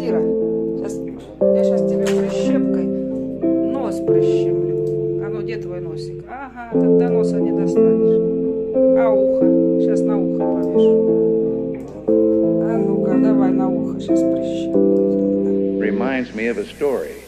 Задира. Я сейчас тебе прищепкой нос прищемлю. А ну, где твой носик? Ага, ты до носа не достанешь. А ухо? Сейчас на ухо повешу. А ну-ка, давай на ухо сейчас прищепку. Reminds me of a story.